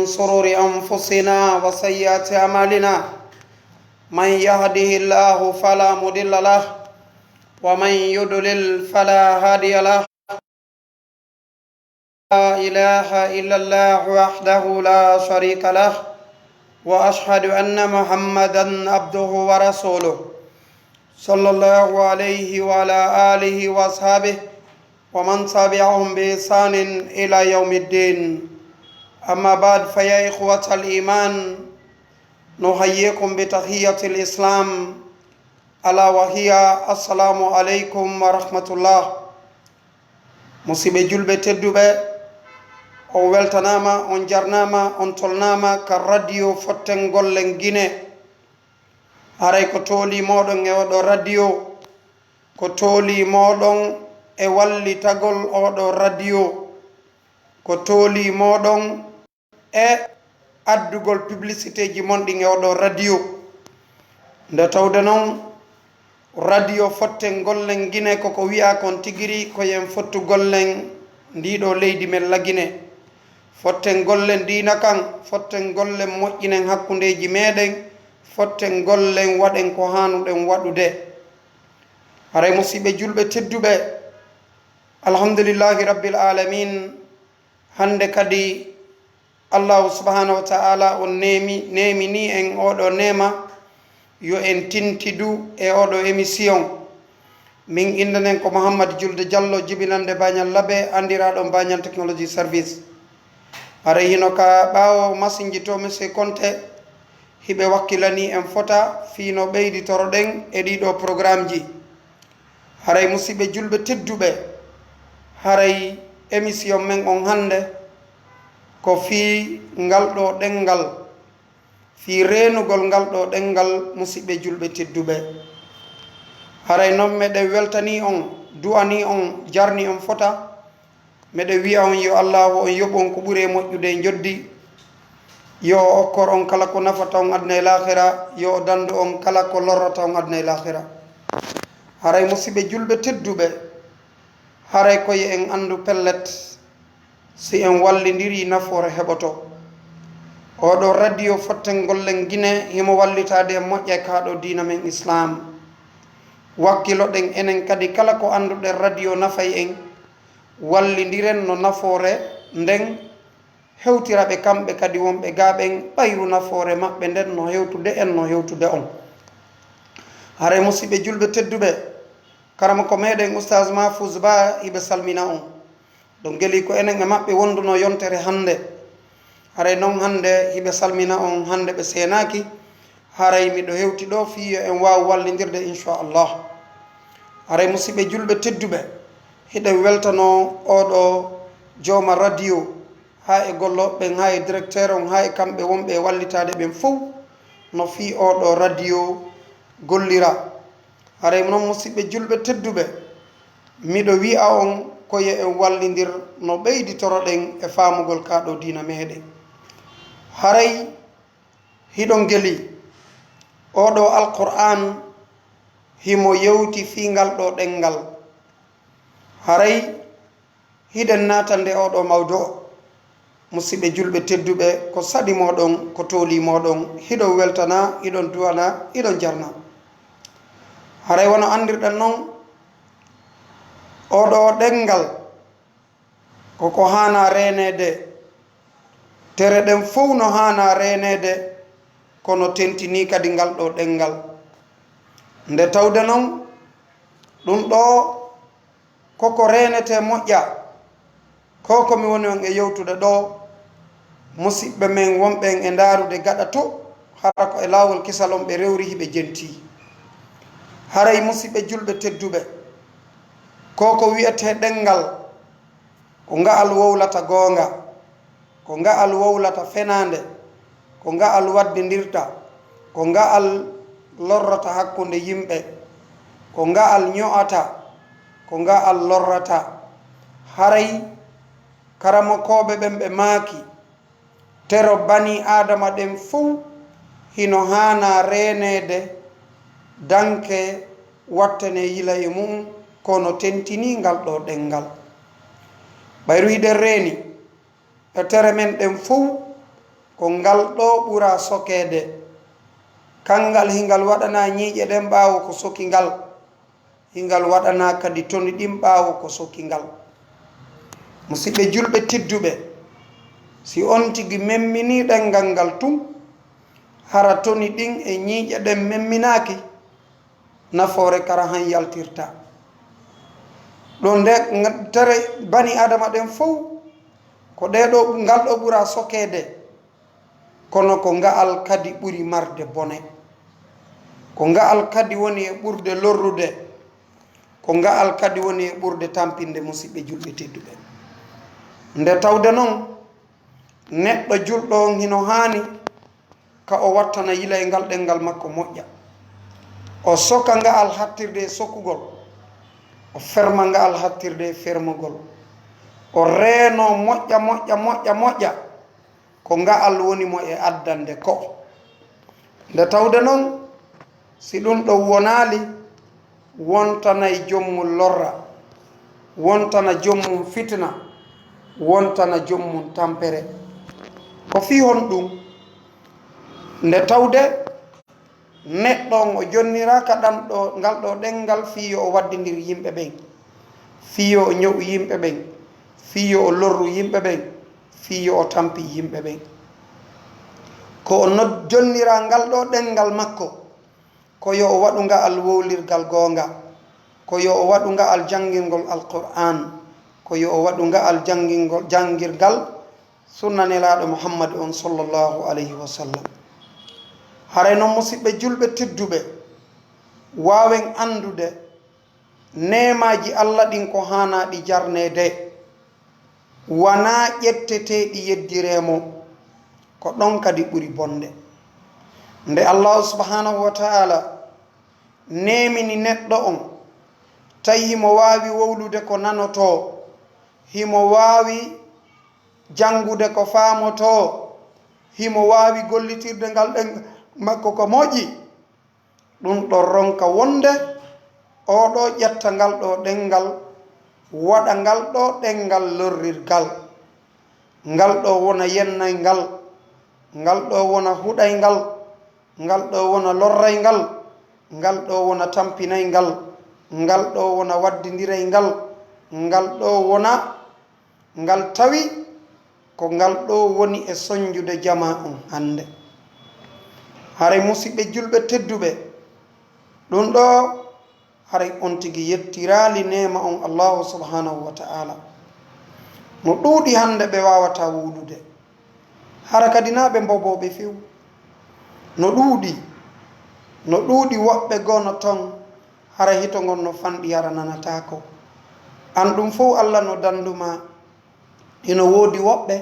من شرور أنفسنا وسيئات أعمالنا من يهده الله فلا مضل له ومن يضلل فلا هادي له لا إله إلا الله وحده لا شريك له وأشهد أن محمدا عبده ورسوله صلى الله عليه وعلى آله وأصحابه ومن تبعهم بإحسان إلى يوم الدين. أما بعد فيا إخوة الإيمان نحييكم بتحية الإسلام ألا وهي السلام عليكم ورحمة الله. musibe julbe teddube on weltanama on jarnama on tolnama ka radio fotten gollen Guinée haray ko tooli moɗon e oɗo radio ko tooli moɗon e wallitagol oɗo radio ko tooli moɗon e addugol publicité ji monɗi e oɗo radio nde tawde noon radio fotten gollen Guinée koko wi'a kon tigiri ko yen fottu gollen ndiɗo leydi men la Guinée fotten gollen dina kan fotten gollen moƴƴinen hakkundeji meɗen fotten gollen waɗen ko hanuɗen waɗude. haray musidɓe julɓe tedduɓe alhamdulillahi rabbil alamin hande kadi allahu subhanahu wa ta'ala on nemini en oɗo nema yo en tintidu e oɗo émission min indanen ko Mouhammad julde Diallo jibinande Bagnan Labe andiraɗo Bagnan technology service. haray hino ka ɓawo masinji to monsieur Conte hiɓe wakkilani en fota fino ɓeyditoroɗen e ɗiɗo programme ji. haray musidɓe julɓe tedduɓe haray émission men on hande ko fi ngal ɗo ɗengal fi renugol ngal ɗo ɗengal musidɓe julɓe tedduɓe. haray noon meɗen weltani on du'ani on jarni on fota meɗe wiya on yo allahu on yoɓon ko ɓuuri e moƴƴude joddi yo okkor on kala ko nafata on adna e lahira yo dandu on kala ko lorrata on adna e lahira. haray musidɓe julɓe tedduɓe haray koye en andu pellet si en wallidiri nafoore heɓoto. oɗo radio fotten gollen Guinée himo wallitade e moƴƴe kaɗo dina men islam wakkiloɗen enen kadi kala ko anduɗen radio nafay en wallidiren no nafoore nden hewtiraɓe kamɓe kadi wonɓe gaɓen ɓayru nafoore maɓɓe nden no hewtude en no hewtude on. haray musidɓe julɓe tedduɓe karama ko meɗen Oustaz Mahfouz Ba iɓe salmina on ɗum gueli ko enen e maɓɓe wonduno yontere hande. haray noon hande hiɓe salmina on hande ɓe senaki haray miɗo hewti ɗo fiyo en waw wallidirde Incha'Allah. haray musidɓe julɓe tedduɓe hiɗen weltano oɗo joma radio ha e golloɓeɓen ha e directeur on ha e kamɓe wonɓe wallitade ɓen fof no fi oɗo radio gollira. haray noon musidɓe julɓe tedduɓe miɗo wi'a on koye en wallidir no ɓeyditoroɗen e famugol kaɗo dina meɗen. haray hiɗon geli oɗo alqur'an himo yewti fingal ɗo ɗengal. haray hiɗen natande oɗo mawdo musidɓe julɓe tedduɓe ko saɗi moɗon ko tooli moɗon hiɗon weltana hiɗon duwana hiɗon jarna. haray wono andirɗen noon oɗo ɗengal koko hana renede tere ɗen fof no hana renede kono tentini kadi ngal ɗo ɗengal. nde tawde noon ɗum ɗo koko renete moƴƴa ko komi woni on e yewtude ɗo musidɓe men wonɓen e darude gaɗa to hara ko e laawol KISAL on ɓe rewri hiɓe jenti. haray musidɓe julɓe tedduɓe koko wiyete ɗengal ko nga'al wowlata goonga ko nga'al wowlata fenande ko nga'al waddidirta ko nga'al lorrata hakkunde yimɓe ko nga'al ño'ata ko nga'al lorrata. haray karamokoɓe ɓen ɓe maaki tero bani adama ɗen fof hino hana renede danke wattane yila e mum kono tentini ngal ɗo ɗengal. ɓayru hiɗen reeni e tere men ɗen fof ko ngal ɗo ɓura sokede kangal hingal waɗana ñiiƴe ɗen ɓaawo ko soki ngal hingal waɗana kadi toni ɗin ɓaawo ko soki ngal musidɓe julɓe tedduɓe si on tigi memmini ɗengal ngal tun hara toni ɗin e ñiiƴe ɗen memminaki nafoore kara han yaltirta ɗo nde tere bani adama ɗen fof ko ɗeɗo ngal ɗo ɓura sokede kono ko nga'al kadi ɓuri marde bone ko nga'al kadi woni e ɓurde lorrude ko nga'al kadi woni e ɓurde tampinde musidɓe julɓe tedduɓe nde tawde noon neɗɗo julɗo on hino haani ka o wattana yila e ngal ɗengal makko moƴƴa o soka nga'al hattirde e sokkugol o ferma nga'al hattirde e fermugol o reeno moƴƴa ko nga'al woni mo e addande ko nde tawde noon si ɗum ɗo wonali wontanayi jommum lorra wontana jommum fitna wontana jommum tampere ko fi hon ɗum nde tawde neɗɗo on o jonniraka ɗan ɗo ngal ɗo ɗengal fiyo o waddidir yimɓe ɓen fiyo o ño'u yimɓe ɓen fiyo o lorru yimɓe ɓen fiyo o tampi yimɓe ɓen ko o jonnira ngal ɗo ɗengal makko ko yo o waɗu nga'al wowlirgal goonga ko yo o waɗu nga'al jangirgol alquran ko yo o waɗu nga'al jangirgal sunnanelaɗo Mouhammad on sallllahu alayhi wa sallam hare noon musidɓe julɓe tedduɓe wawen andude nemaji Allah ɗin ko hanaɗi jarnede wana ƴetteteɗi yeddiremo ko ɗon kadi ɓuri bonde nde Allah subhanahu wa ta'ala nemini neɗɗo on tawi himo wawi wowlude ko nanoto himo wawi jangude ko faamoto himo wawi gollitirde ngal ɗen makko ko moƴƴi ɗum ɗo ronka wonde oɗo ƴetta ngal ɗo ɗengal waɗa ngal ɗo ɗengal lorrirgal ngal ɗo wona yennay ngal ɗo wona huɗay ngal ɗo wona lorray ngal ɗo wona tampinay ngal ɗo wona waddidiray ngal ɗo wona ngal tawi ko ngal ɗo woni e soñjude jama on hande haray musidɓe julɓe tedduɓe ɗum ɗo haray on tigi yettirali nema on Allahu subhanahu wa ta'ala no ɗuuɗi hande ɓe wawata wulude hara kadi naɓe mboboɓe few no ɗuuɗi woɓɓe gono ton hara hito gon no fanɗi hara nanatako an ɗum fof Allah no danduma ino woodi woɓɓe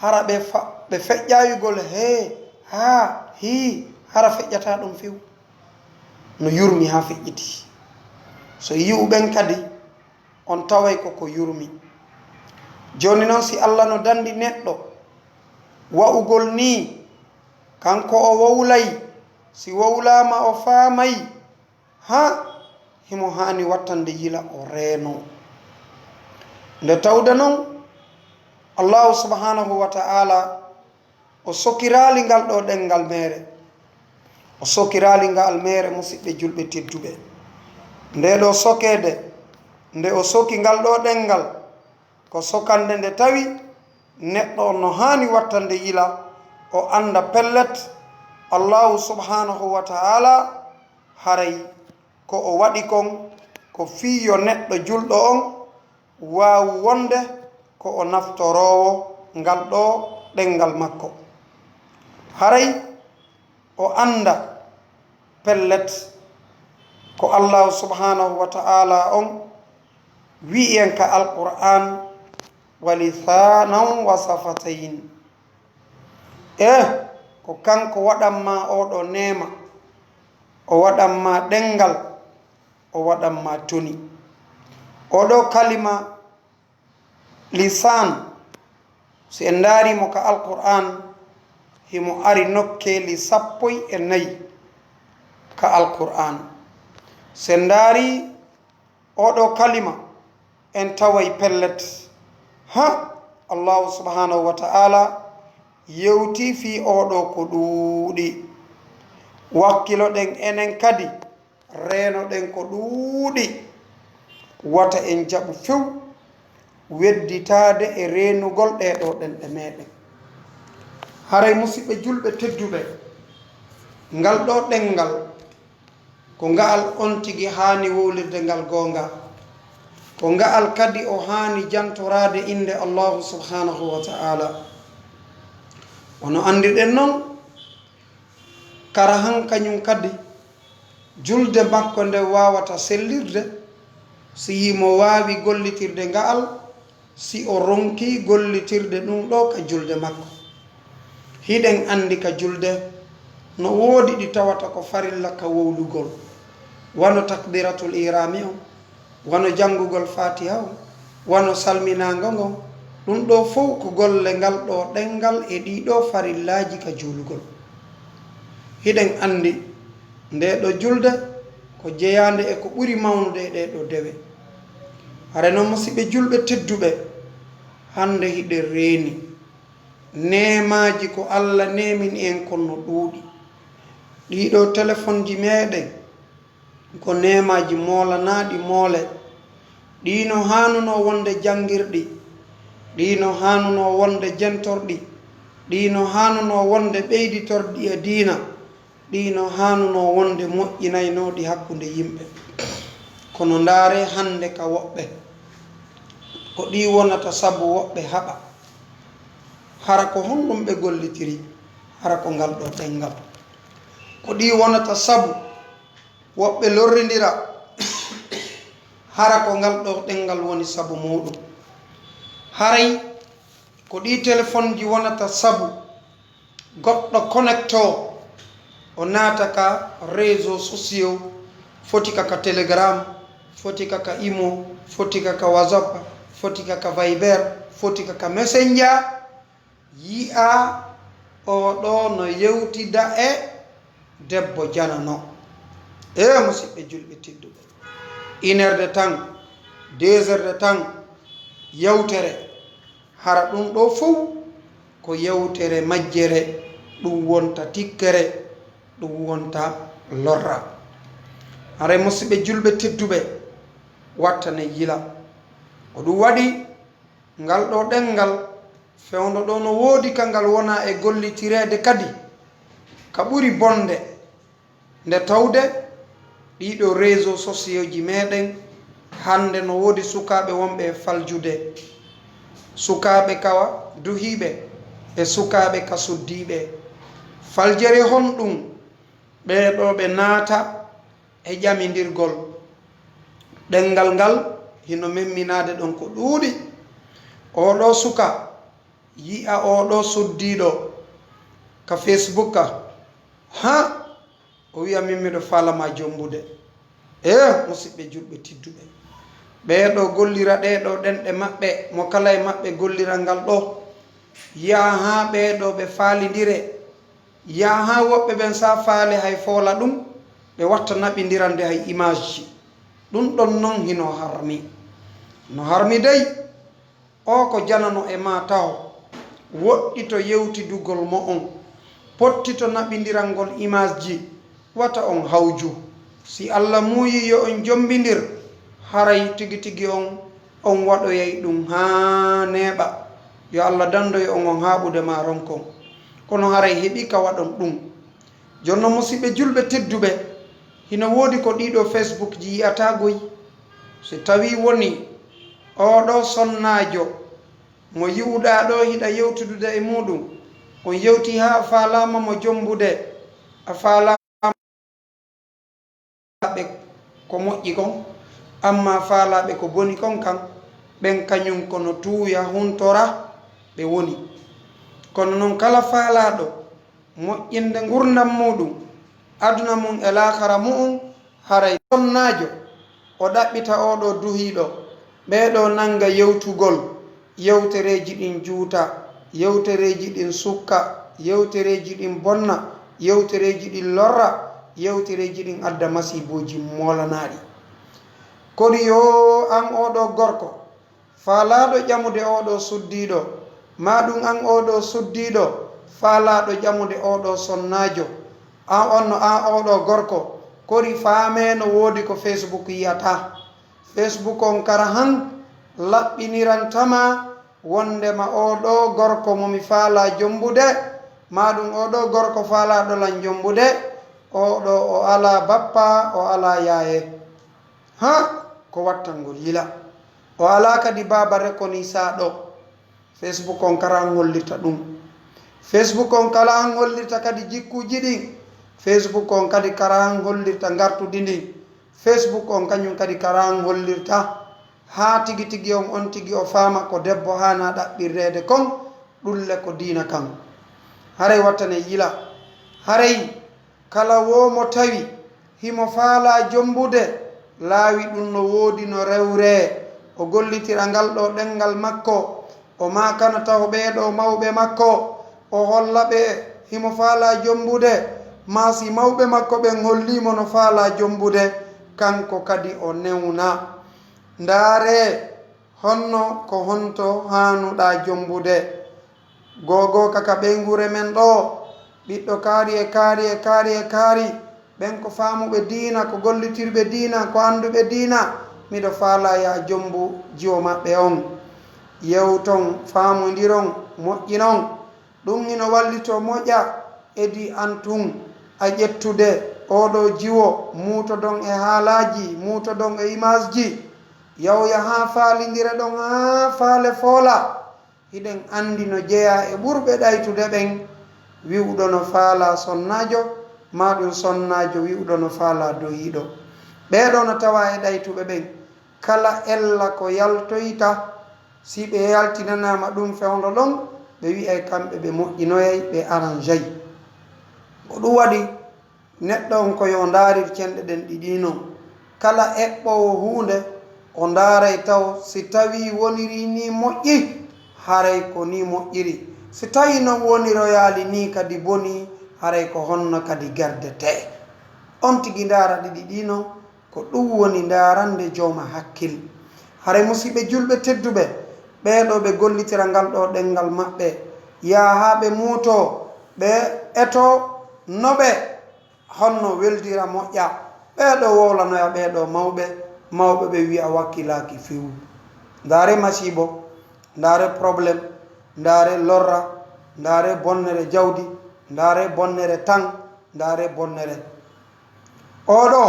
hara ɓe feƴƴayugol he ha hi hara feƴƴata ɗum few no yurmi ha feƴƴiti so yi'uɓen kadi on taway koko yurmi joni noon si Allah no dandi neɗɗo wa'ugol ni kanko o wowlay si wowlama o faamay ha himo hani wattande yila o reeno nde tawde noon Allahu subhanahu wa ta'ala o sokirali ngal ɗo ɗengal mere o sokirali ngal mere musidɓe julɓe tedduɓe nde ɗo sokede nde o soki ngal ɗo ɗengal ko sokande nde tawi neɗɗo no hani wattande yila o anda pellet Allahu subhanahu wa ta'ala haray ko o waɗi kon ko fiyo neɗɗo julɗo on wawu wonde ko o naftorowo ngal ɗo ɗengal makko haray o anda pellet ko Allah subhanahu wa ta'ala on wi'en ka alquran walisanan wa safatayn ko kanko waɗanma oɗo nema o waɗanma ɗengal o waɗanma toni oɗo kalima lisan so en darimo ka alquran himo ari nokkeli 14 ka alquran so en dari oɗo kalima en taway pellet ha Allah subhanahu wa ta'ala yewti fi oɗo ko ɗuuɗi wakkilo ɗen enen kadi reno ɗen ko ɗuuɗi wata en jaɓu few wedditade e renugol ɗeɗo ɗenɗe meɗen haray musidɓe julɓe tedduɓe ngal ɗo ɗengal ko ngaal on tigi haani wowlirde ngal gonga ko ngaal kadi o haani jantorade inde allahu subhanahu wa ta'ala wono andirɗen noon kara han kañum kadi julde makko nde wawata sellirde si yimo wawi gollitirde ngaal si o ronki gollitirde ɗum ɗo ka julde makko hiɗen andi ka julde no woodi ɗi tawata ko farilla ka wowlugol wano takbiratul irami o wano jangugol fatiha o wano salminago ngon ɗum ɗo fof ko golle ngal ɗo ɗengal e ɗiɗo farillaji ka julugol hiɗen andi ndeɗo julde ko jeyande e ko ɓuri mawnude e ɗeɗo dewe hare noon musidɓe julɓe tedduɓe hande hiɗe reeni nemaji ko Allah nemin en konno ɗuuɗi ɗiɗo téléphone ji meɗen ko nemaji molanaɗi moole ɗino hanuno wonde jangirɗi ɗino hanuno wonde jentorɗi ɗino hanuno wonde ɓeyditorɗi e diina ɗino hanuno wonde moƴƴinaynoɗi hakkude yimɓe kono ndaare hande ka woɓɓe ko ɗi wonata sabu woɓɓe haɓa hara ko honɗum ɓe gollitiri hara ko ngal ɗo ɗengal ko ɗi wonata sabu woɓɓe lorridira hara ko ngal ɗo ɗengal woni sabu muɗum haray ko ɗi téléphone ji wonata sabu goɗɗo connecto o naata ka réseau sociaux foti kaka telegram foti kaka imo foti kaka whatsapp foti kaka viber foti kaka messenger yi'a o ɗo no yewtida e debbo janano e musidɓe julɓe tedduɓe 1 heure de temps 2 heures de temps yewtere hara ɗum ɗo fof ko yewtere majjere ɗum wonta tikkere ɗum wonta lorra hara musidɓe julɓe tedduɓe wattane yila ko ɗum waɗi ngal ɗo ɗengal fewndo ɗo no woodi ka ngal wona e gollitirede kadi ka ɓuri bonde nde tawde ɗiɗo réseau sociaux ji meɗen hande no woodi sukaɓe wonɓe e faljude sukaɓe kawa duhiɓe e sukaɓe ka suddiɓe faljere honɗum ɓeɗo ɓe naata e ƴamidirgol ɗengal ngal hino memminade ɗon ko ɗuuɗi oɗo suka yi'a oɗo suddiɗo ka facebook ka ha o wiya min miɗo falama jombude e musidɓe julɓe tedduɓe ɓeɗo gollira ɗeɗo ɗenɗe maɓɓe mo kala e maɓɓe golliral ngal ɗo yaha ha ɓeɗo ɓe faalidire yaha ha woɓɓe ɓen sa faale hay foola ɗum ɓe watta naɓidirande hay image ji ɗum ɗon noon hino harmi no harmi dey o ko janano e ma taw woɗɗito yewtidugol mo on pottito naɓidirangol image ji wata on hawju si Allah muuyi yo on jombidir haray tigi tigi on waɗoyay ɗum ha neeɓa yo Allah dandoyo on haɓude ma ronkon kono haray heɓi ka waɗon ɗum jonno musidɓe julɓe tedduɓe hino woodi ko ɗiɗo facebook ji yiyatagoy so tawi woni oɗo sonnajo mo yiwɗa ɗo hiɗa yewtudude e muɗum on yewti ha a falama mo jombude a falama ɓe ko moƴƴi kon amma faalaɓe ko boni kon kan ɓen kañum kono tuuya huntora ɓe woni kono noon kala faalaɗo moƴƴinde gurdam muɗum aduna mum e lahara mu'um haray sonnajo o ɗaɓɓita oɗo duhiɗo ɓeɗo nanga yewtugol yewtereji ɗin juuta yewtereji ɗin sukka yewtereji ɗin bonna yewtereji ɗin lorra yewtereji ɗin adda masiboji molanaɗi kono yo an oɗo gorko faalaɗo ƴamude oɗo suddiɗo maɗum an oɗo suddiɗo faalaɗo ƴamude oɗo sonnajo an onno an oɗo gorko kori faame no woodi ko Facebook yiyata. Facebook on kara han laɓɓinirantama wondema oɗo gorko momi faala jombude maɗum oɗo gorko faalaɗo lan jombude oɗo o ala bappa o ala yaaye ha ko wattangol yila o ala kadi baba rekoni saɗo. Facebook on kara an hollirta ɗum. Facebook on kala an hollirta kadi jikkuji ɗin. Facebook on kadi kara an hollirta gartudi ndin. Facebook on kañum kadi kara an hollirta ha tigi tigi on tigi o faama ko debbo hana ɗaɓɓirrede kon ɗulle ko diina kan. haray wattane yila haray kala womo tawi himo faala jombude laawi ɗum no woodi no rewre o gollitira ngal ɗo ɗengal makko o makana taw ɓeeɗo mawɓe makko o holla ɓe himo faala jombude maasi mawɓe makko ɓen hollimo no faala jombude kanko kadi o newna. ndaare honno ko honto hanuɗa jombude gogo kaka ɓeygure men ɗo ɓiɗɗo kaari ɓen ko faamuɓe diina ko gollitirɓe diina ko anduɓe diina miɗo faala ya jombu jiwo maɓɓe on yewton faamodiron moƴƴinon ɗum ino wallito moƴƴa edi antun a ƴettude oɗo jiwo mutodon e haalaji mutodon e image ji yawya ha faalidira ɗon ha faale foola hiɗen andi no jeeya e ɓurɓe ɗaytude ɓen wiwɗo no faala sonnajo maɗum sonnajo wiwɗo no faala doyiɗo. ɓeɗo no tawa e ɗaytuɓe ɓen kala ella ko yaltoyta si ɓe yaltinanama ɗum fewdo ɗon ɓe wiyay kamɓe ɓe moƴƴinoyay ɓe arrangey. ko ɗum waɗi neɗɗo on ko yo ndaarir cenɗe ɗen ɗiɗino kala eɓɓowo hunde o ndaaray taw si tawi woniri ni moƴƴi haray ko ni moƴƴiri si tawi non woniroyali ni kadi boni haray ko honno kadi gerdete. on tigi ndaara ɗiɗi ɗino ko ɗum woni ndaarande jowma hakkil. haray musidɓe julɓe tedduɓe ɓeɗo ɓe gollitira ngal ɗo ɗengal maɓɓe yaha ɓe muuto ɓe eto noɓe honno weldira moƴƴa ɓeɗo wowlanoya ɓeɗo mawɓe ɓe wi'a wakkilaki fewu. ndaare masibo ndaare probléme ndaare lorra ndaare bonnere jawdi ndaare bonnere tan ndaare bonnere oɗo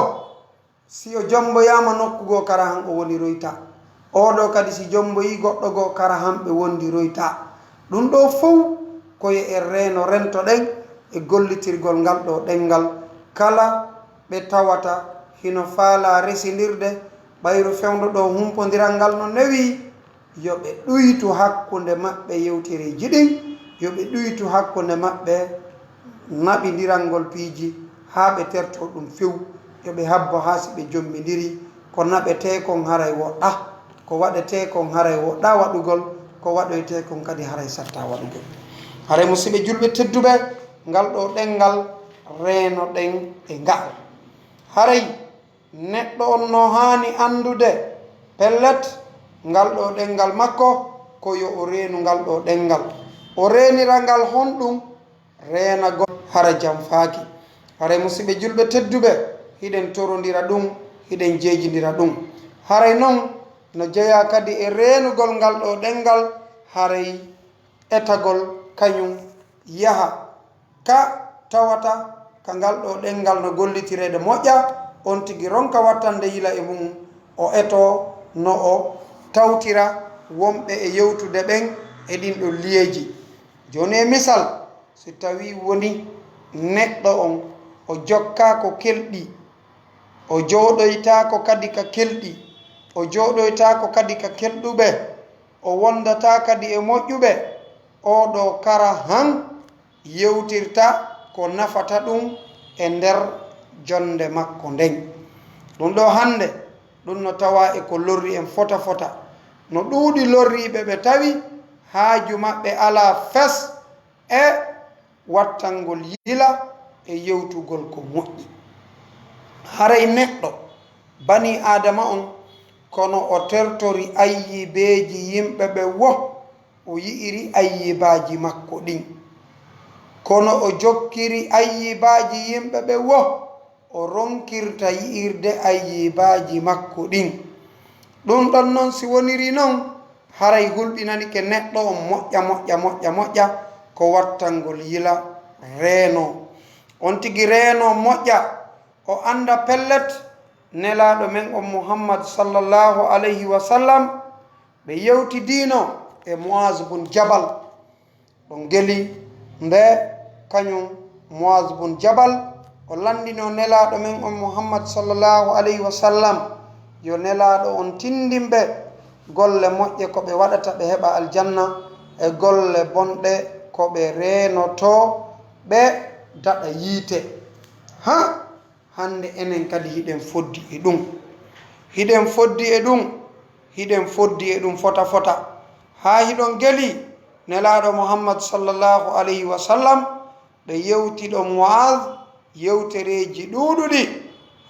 si o jomboyama nokkugo kara han o woni royta oɗo kadi si jomboyi goɗɗo go kara han ɓe wondi royta. ɗum ɗo fof koye e reno rento ɗen e gollitirgol ngal ɗo ɗengal kala ɓe tawata hino faala residirde ɓayru fewdo ɗo humpodiral ngal no newi yoɓe ɗuytu hakkunde maɓɓe yewtereji ɗin yoɓe ɗuytu hakkunde maɓɓe naɓidiral ngol piiji ha ɓe terto ɗum few yoɓe habbo ha si ɓe jommidiri ko naɓete kon haray woɗɗa ko waɗete kon haray woɗɗa waɗugol ko waɗoyte kon kadi haray satta waɗugol. haray musidɓe julɓe tedduɓe ngal ɗo ɗengal reeno ɗen e ngal haray neɗɗo on no hani andude pellet ngal ɗo ɗengal makko ko yo o reenu ngal ɗo ɗengal o reenira ngal honɗum reenagol hara jam faaki. haray musidɓe julɓe tedduɓe hiɗen torodira ɗum hiɗen jeejidira ɗum haray noon no jeeya kadi e reenugol ngal ɗo ɗengal haray etagol kañum yaha ka tawata ka ngal ɗo ɗengal no gollitirede moƴƴa on tigi ronka wattande yila e mum o eto no o tawtira wonɓe e yewtude ɓen e ɗin ɗo liyeji. joni e misal si tawi woni neɗɗo on o jokka ko kelɗi o jooɗoytako kadi ka kelɗi o jooɗoytako kadi ka kelɗuɓe o wondata kadi e moƴƴuɓe oɗo kara han yewtirta ko nafata ɗum e nder jonde makko nden. ɗum ɗo hande ɗum no tawa e ko lorri en fota fota no ɗuuɗi lorriɓe ɓe tawi haaju maɓɓe ala fes e wattangol yila e yewtugol ko moƴƴi. haray neɗɗo bani adama on kono o tertori ayyibeji yimɓe ɓe wo o yi'iri ayyibaji makko ɗin kono o jokkiri ayyibaji yimɓe ɓe wo o ronkirta yi'irde ayyibaji makko ɗin ɗum ɗon noon si woniri noon haray hulɓinani ke neɗɗo o moƴƴa ko wattangol yila reeno on tigi reeno moƴƴa o anda pellet nelaɗo men on Mouhammad sallallahu alayhi wa sallam ɓe yewtidino e Muaz bun Jabal ɗon geli nde kañum Muaz bun Jabal o landino nelaɗo men on Mouhammad sallallahu alayhi wa sallam yo nelaɗo on tindimɓe golle moƴƴe ko ɓe waɗata ɓe heɓa aljanna e golle bonɗe ko ɓe reenoto ɓe daɗa yiite ha hande enen kadi hiɗen foddi e ɗum hiɗen foddi e ɗum fota ha hiɗon geli nelaɗo Muhammad sallallahu alayhi wa sallam ɓe yewtiɗo Muaz yewtereji ɗuɗuɗi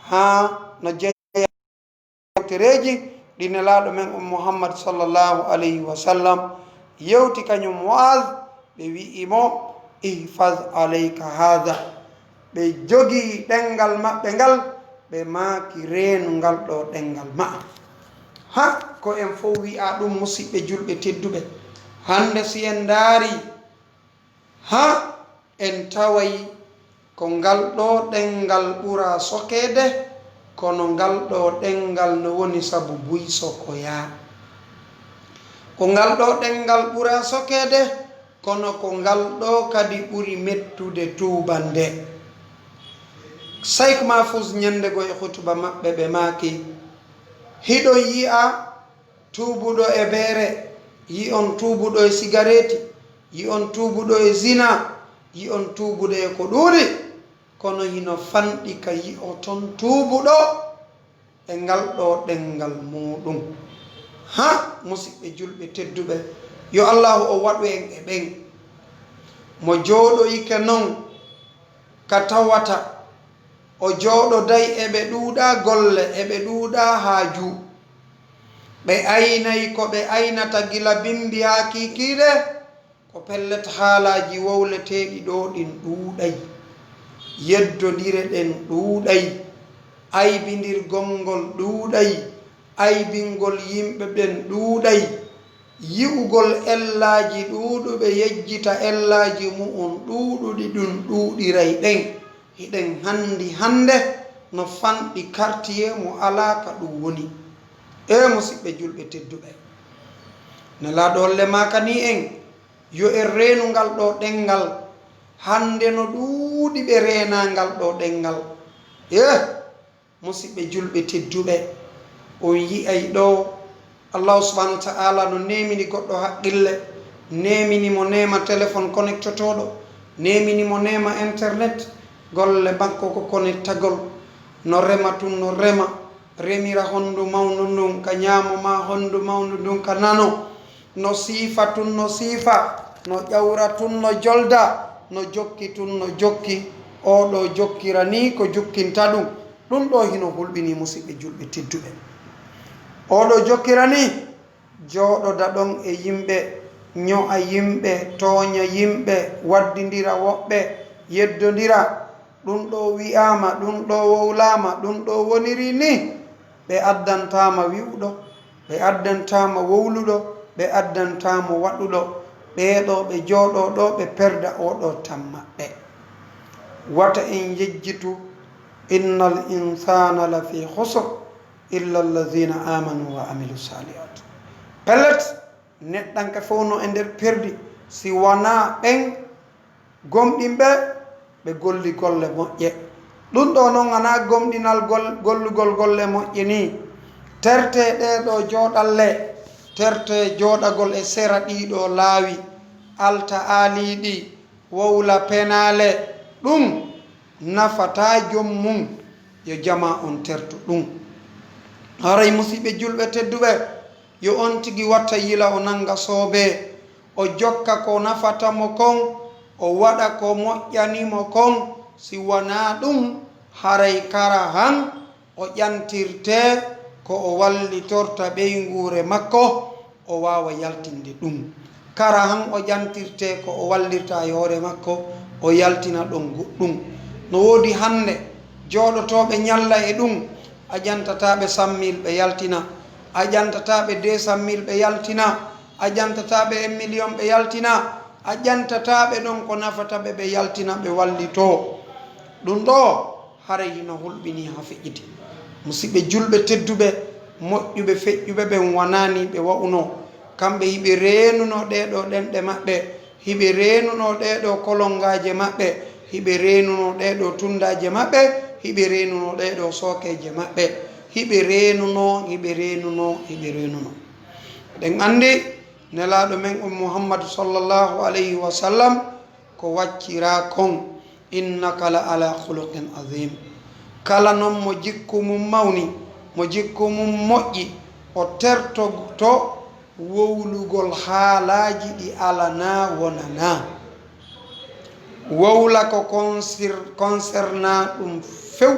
ha no jeeya yewtereji ɗi nelaɗo men on Muhammad sallallahu alayhi wa sallam yewti kañum Muaz ɓe wi'imo ihfaz alayka hada ɓe jogi ɗengal maɓɓe ngal ɓe maaki reenugal ɗo ɗengal maɓɓe ha ko en fof wi'a ɗum musidɓe julɓe tedduɓe hande si en daari ha en taway ko ngal ɗo ɗengal ɓura sokede kono ngal ɗo ɗengal no woni sabu buyso ko yaa ko ngal ɗo ɗengal ɓura sokede kono ko ngal ɗo kadi ɓuri mettude tuubande Sheikh Mahfouz ñandego e hutuba maɓɓe ɓe maaki hiɗo yi'a tuubuɗo e beere yi on tuubuɗo e cigarette yi on tuubuɗo e zina yi on tuubuɗo e ko ɗuuɗi kono hino fanɗi ka yi o ton tuubuɗo e ngal ɗo ɗengal muɗum ha musidɓe julɓe tedduɓe yo allahu o waɗu en e ɓen mo jooɗoyike noon ka tawata o jooɗo day eɓe ɗuuɗa golle eɓe ɗuuɗa haaju ɓe aynayi ko ɓe aynata gila bimbi ha kikiɗe ko pellet haalaji wowleteɗi ɗo ɗin ɗuuɗay yeddodire ɗen ɗuuɗay aybindirgolngol ɗuuɗay aybingol yimɓe ɓen ɗuuɗay yi'ugol ellaji ɗuuɗuɓe yejjita ellaji mu'um ɗuuɗuɗi ɗum ɗuuɗiray ɗen hiɗen handi hande no fanɗi quartier mo alaka ɗum woni e musidɓe julɓe tedduɓe nelaɗo holle makani en yo en reenu ngal ɗo ɗengal hande no ɗuuɗi ɓe reenangal ɗo ɗengal musidɓe julɓe tedduɓe on yi'ay ɗo allahu subhanahu wa ta'ala no nemini goɗɗo haqqille nemini mo nema téléphone connectotoɗo nemini mo nema internet golle makko ko connectagol no rema tun no remira hondu mawndu ndun ka ñamoma hondu mawndu ndun ka nano no siifa tun no siifa no ƴawra tun no jolda no jokki tun no jokki oɗo jokkira ni ko jukkinta ɗum ɗum ɗo hino hulɓini musidɓe julɓe tedduɓe oɗo jokkira ni jooɗoda ɗon e yimɓe ño'a yimɓe tooña yimɓe waddidira woɓɓe yeddodira ɗum ɗo wi'ama ɗum ɗo wowlama ɗum ɗo woniri ni ɓe addantama wi'uɗo ɓe addantama wowluɗo ɓe addantama waɗuɗo ɓeɗo ɓe jooɗo ɗo ɓe perda oɗo tan maɓɓe wata en yejjitu innal insana lafi khusr illa allazina amanu wa amilu salihat pellet neɗɗanke fof no e nder perdi si wona ɓen gomɗinɓe ɓe golli golle moƴƴe ɗum ɗo noon ana gomɗinal gollugol golle moƴƴe ni terte ɗeɗo jooɗalle terte jooɗagol e sera ɗiɗo laawi alta aaliɗi wowla penale ɗum nafata jommum yo jama on tertu ɗum haray musidɓe julɓe tedduɓe yo on tigi watta yila o nanga soobe o jokka ko nafatamo kon o waɗa ko moƴƴanimo kon si wona ɗum haray kara han o ƴantirte ko o wallitorta ɓeygure makko o wawa yaltinde ɗum kara han o ƴantirte ko o wallirta e hoore makko o yaltina ɗon goɗɗum no woodi hannde jooɗotoɓe ñalla e ɗum a ƴantataɓe 100 000 ɓe yaltina a ƴantataɓe 200 000 ɓe yaltina a ƴantataɓe 1 million ɓe yaltina a ƴantataɓe ɗon ko nafataɓe ɓe yaltina ɓe wallito ɗum ɗo hara hino hulɓini ha feƴƴiti musidɓe julɓe tedduɓe moƴƴuɓe feƴƴuɓe ɓen wonani ɓe wa'uno kamɓe hiɓe reenuno ɗeɗo ɗenɗe maɓɓe hiɓe reenuno ɗeɗo kolongaje maɓɓe hiɓe reenuno ɗeɗo tundaje maɓɓe hiɓe reenuno ɗeɗo sokeje maɓɓe hiɓe reenuno ɗen andi nelaɗo men Mouhammad sallallahu alayhi wa sallam ko waccira kon innaka la ala khuluqin azim kala non mo jikku mum mawni mo jikku mum moƴƴi o tertoto wowlugol haalaji ɗi alana wonana wowla ko concerna ɗum few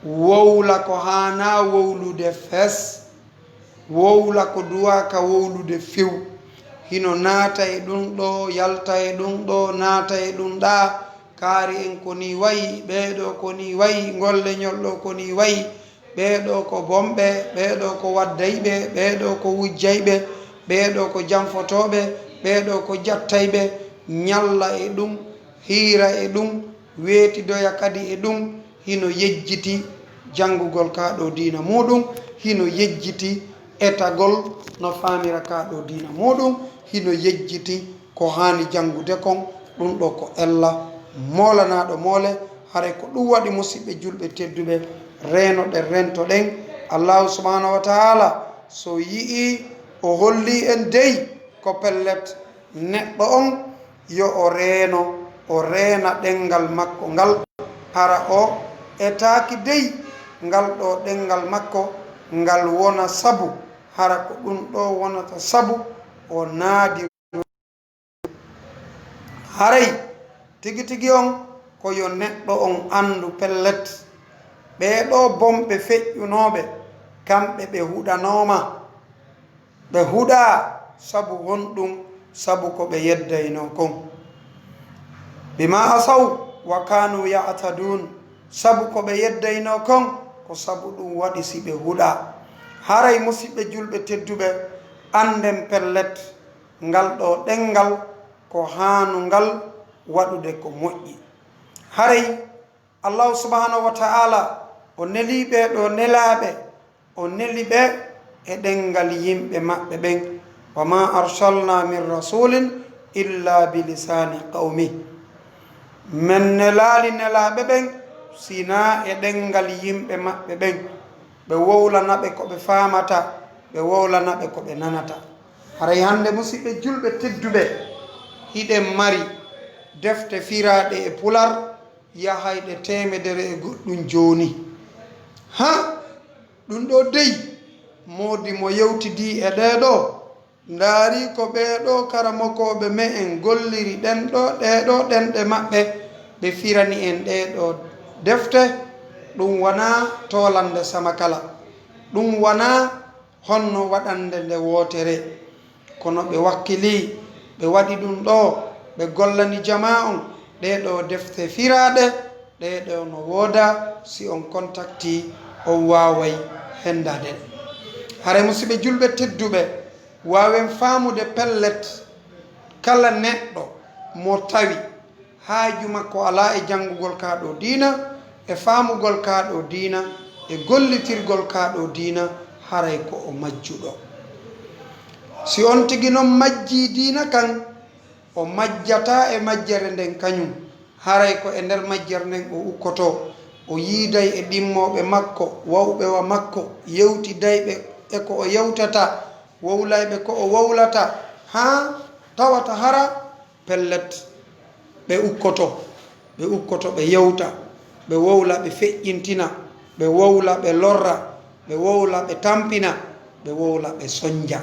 wowla ko hana wowlude fes wowla ko duwaka wowlude few hino naata e ɗum ɗo yalta e ɗum ɗo naata e ɗum ɗa kaari en koni wayi ɓeeɗo koni wayi golle ñolɗo koni wayi ɓeeɗo ko bomɓe ɓeeɗo ko waddayɓe ɓeeɗo ko wujjayɓe ɓeeɗo ko jamfotoɓe ɓeeɗo ko jattayɓe ñalla e ɗum hiira e ɗum weetidoya kadi e ɗum hino yejjiti janngugol kaɗo diina muɗum hino yejjiti etagol no famira kaɗo diina muɗum hino yejjiti ko hani janngude kon ɗum ɗo ko ella molanaɗo moole haray ko ɗum waɗi musidɓe julɓe tedduɓe renoɗe rento ɗen allahu subhanahu wa taala so yii o holli en dey ko pellet neɗɗo on yo o reena ɗengal makko ngal hara o etaki dey ngal ɗo ɗengal makko ngal wona sabu hara ko ɗum ɗo wonata sabu o naadi haray tigi tigi on ko yo neɗɗo on andu pellet ɓeɗo bomɓe feƴƴunoɓe kamɓe ɓe huɗanoma ɓe huɗa sabu wonɗum sabu ko ɓe yeddayno kon bima asaw wa kanu ya'tadun sabu ko ɓe yeddayno kon ko sabu ɗum waɗi si ɓe huɗa haray musidɓe julɓe tedduɓe anden pellet ngal ɗo ɗengal ko hanungal waɗude ko moƴƴi haray allahu subhanahu wa ta'ala o neli ɓeɗo nelaɓe o neli ɓe e ɗengal yimɓe maɓɓe ɓen wa ma arsalna min rasulin illa bilisani qawmi men nelali nelaɓe ɓen sina e ɗengal yimɓe maɓɓe ɓen ɓe wowlanaɓe ko ɓe famata ɓe wowlanaɓe ko ɓe nanata haray hande musidɓe julɓe tedduɓe hiɗen mari defte firaɗe e pular yahayɗe 100 joni ha ɗum ɗo dey modi mo yewtidi e ɗeɗo ndaari ko ɓeɗo karamokoɓe me en golliri ɗeɗo ɗenɗe maɓɓe ɓe firani en ɗeɗo defte ɗum wona tolande sama kala ɗum wona honno waɗande nde wotere kono ɓe wakkili ɓe waɗi ɗum ɗo ɓe gollani jama on ɗeɗo defte firaɗe ɗeɗo no wooda si on contacti on waway hendade hare musidɓe julɓe tedduɓe wawen famude pellet kala neɗɗo mo tawi haaju makko ala e janngugol kaɗo diina e famugol kaɗo diina e gollitirgol kaɗo diina haray ko o majjuɗo si on tigi noon majji diina kan o majjata e majjere nden kañum haray ko e nder majjere nden o ukkoto o yiiday e ɗimmoɓe makko wawɓe wa makko yewtidayɓe e ko o yewtata wowlayɓe ko o wowlata ha tawata hara pellet ɓe ukkoto ɓe yewta ɓe wowla ɓe feƴƴintina ɓe wowla ɓe lorra ɓe wowla ɓe tampina ɓe wowla ɓe soñja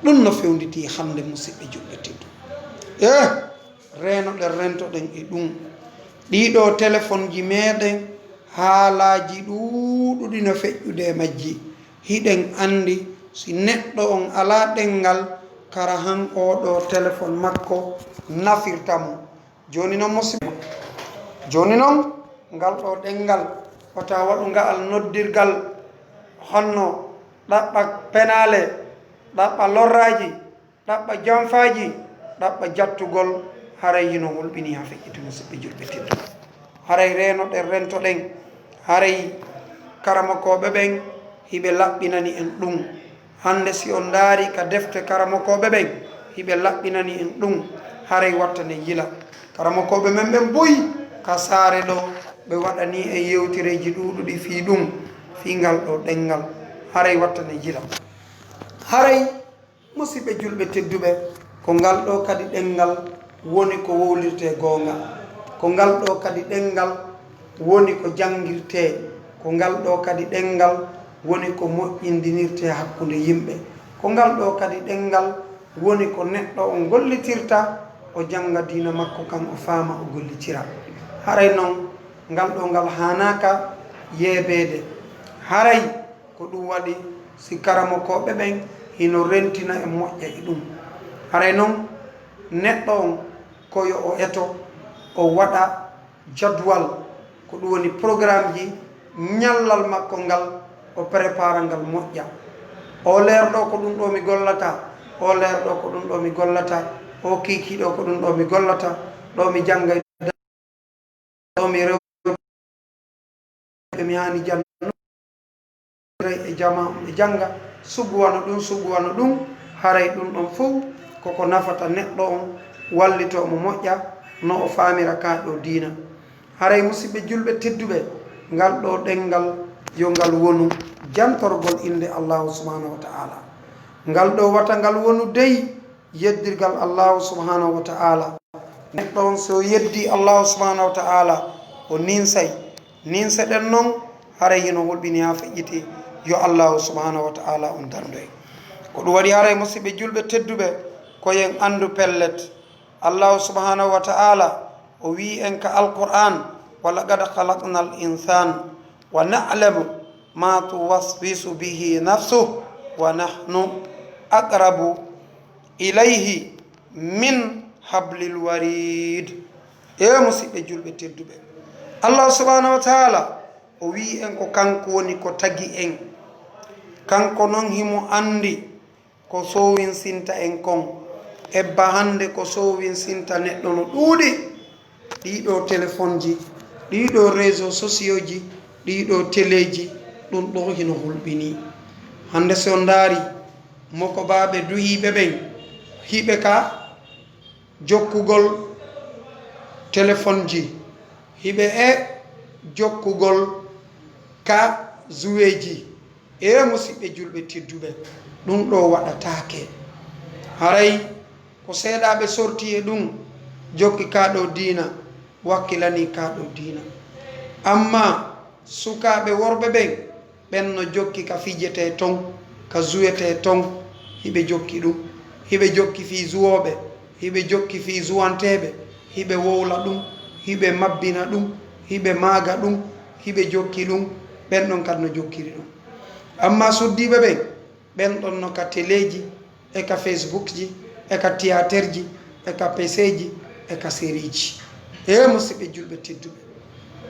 ɗum no fewnditi hande musidɓe juɓɓe teddu renoɗen rentoɗen e ɗum ɗiɗo téléphone ji meɗen haalaji ɗuɗuɗi no feƴƴude e majji hiɗen andi si neɗɗo on ala ɗengal kara han oɗo téléphone makko nafirta mo joni non musidɓe joni non ngal ɗo ɗengal wata waɗu ngal noddirgal honno ɗaɓɓa penale ɗaɓɓa lorraji ɗaɓɓa janfaji ɗaɓɓa jattugol haray hino hulɓini ha feƴƴiti musidɓe julɓe teddu haray renoɗen rentoɗen haray karamakoɓe ɓen hiɓe laɓɓinani en ɗum hande si on daari ka defte karamakoɓe ɓen hiɓe laɓɓinani en ɗum haray wattane yila karamakoɓe men ɓen boyi ka saare ɗo ɓe waɗani e yewtireji ɗuɗuɗi fi ɗum fi ngal ɗo ɗengal haray wattane yila haray musidɓe julɓe tedduɓe ko ngal ɗo kadi ɗengal woni ko wowlirte goonga ko ngal ɗo kadi ɗengal woni ko jangirte ko ngal ɗo kadi ɗengal woni ko moƴƴindinirte hakkunde yimɓe ko ngal ɗo kadi ɗengal woni ko neɗɗo o gollitirta o janga diina makko kam o faama o gollitira haray noon ngal ɗo ngal hanaka yeeɓede haray ko ɗum waɗi si karamakoɓe ɓen hino rentina e moƴƴa e ɗum haray noon neɗɗo on koyo o eto o waɗa jadwal ko ɗum woni programme ji ñallal makko ngal o prépara ngal moƴƴa o leerɗo ko ɗum ɗo mi gollata o leerɗo ko ɗum ɗo mi gollata o kikiɗo ko ɗum ɗo mi gollata ɗo mi janga ɗo mi rew mi hani janre e jama ɓe janga suguwano ɗum haray ɗum ɗon fof koko nafata neɗɗo on wallito mo moƴƴa no o famira ka ɗo diina haray musidɓe julɓe tedduɓe ngal ɗo ɗengal yo ngal wonu jantorgol inde allahu subhanahu wa ta'ala ngal ɗo wata ngal wonu dey yeddirgal allahu subhanahu wa ta'ala neɗɗo on so yeddi allahu subhanahu wa ta'ala o ninsay ninseɗen noon haray hino hulɓini ha feƴƴiti yo allahu subhanahu wa ta'ala on dardoy ko ɗum waɗi haray musidɓe julɓe tedduɓe koyen andu pellet allahu subhanahu wa ta'ala o wi en ka alquran wa laqad khalaqna al insana wa na'lamu ma tuwaswisu bihi nafsuhu wa nahnu aqrabu ilayhi min hablil warid e musidɓe julɓe tedduɓe allah subhanahu wa ta'ala o wi en ko kanko woni ko tagi en kanko noon himo andi ko sowin sinta en kon ebba hande ko sowin sinta neɗɗo no ɗuuɗi ɗiɗo téléphone ji ɗiɗo réseau sociaux ji ɗiɗo télé ji ɗum ɗo hino hulɓini hande so ndaari moko baɓe duhiɓe ɓen hiɓe ka jokkugol téléphone ji hiɓe e jokkugol ka joué ji e musidɓe julɓe tedduɓe ɗum ɗo waɗatake haray ko seeɗaɓe sorti e ɗum jokki kaɗo diina wakkilani kaɗo diina amma sukaɓe worɓe ɓen ɓen no jokki ka fijete ton ka jouete ton hiɓe jokki ɗum hiɓe jokki fi jouwoɓe hiɓe jokki fi jouwanteɓe hiɓe wowla ɗum hiɓe mabbina ɗum hiɓe maaga ɗum hiɓe jokki ɗum ɓen ɗon kadi no jokkiri ɗum amma suddiɓe ɓen ɓen ɗon no ka téléji e ka facebook ji e ka théâtre ji e ka pc ji e ka série ji e musidɓe julɓe tedduɓe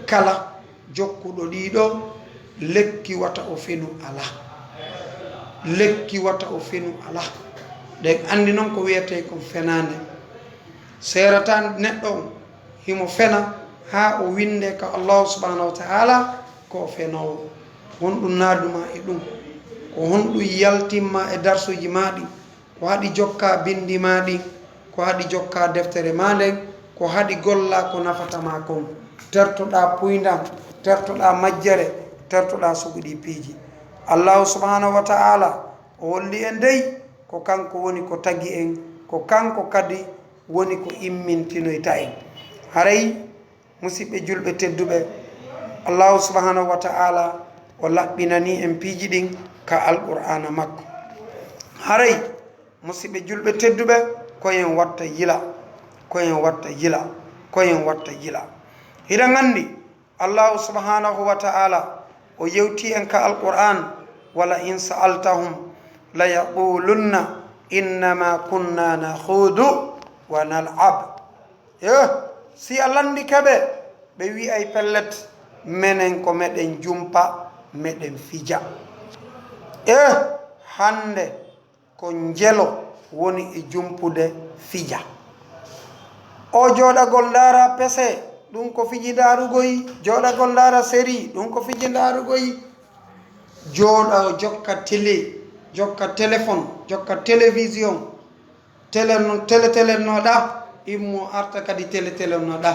kala jokkuɗo ɗiɗo lekki wata o fenu ala lekki wata o fenu ala ɗen andi noon ko wiyete ko fenande serata neɗɗo on himo fena ha o winde ka allahu subhanahu wa ta'ala ko fenowo honɗum naaduma e ɗum ko honɗum yaltimma e darsuji maɗi ko haɗi jokka bindi maɗi ko haɗi jokka deftere ma nden ko haɗi golla ko nafatama kon tertoɗa puydam tertoɗa majjere tertoɗa suguɗi piiji allahu subhanahu wa ta'ala o holli en dey ko kanko woni ko tagi en ko kanko kadi woni ko immintinoyta en haray musidɓe julɓe tedduɓe allahu subhanahu wa ta'ala o laɓɓinani en piiji ɗin ka alqur'ana makko haray musidɓe julɓe tedduɓe koyen watta yila koyen watta yila koyen watta yila hiɗen andi allahu subhanahu wa ta'ala o yewti en ka alqur'an wala in sa'altahum la yaqulunna innama kunna nakhudu wa nal'ab si a landi keɓe ɓe wi ay pellet menen ko meɗen jumpa meɗen fija hande ko jelo woni e jumpude fija o joɗagol ndara pese ɗum ko fiji darugoyi joɗagol ndara série ɗum ko fiji darugoyi joɗa jokka télé jokka téléphone jokka télévision télé noɗa immo arta kadi télé noɗa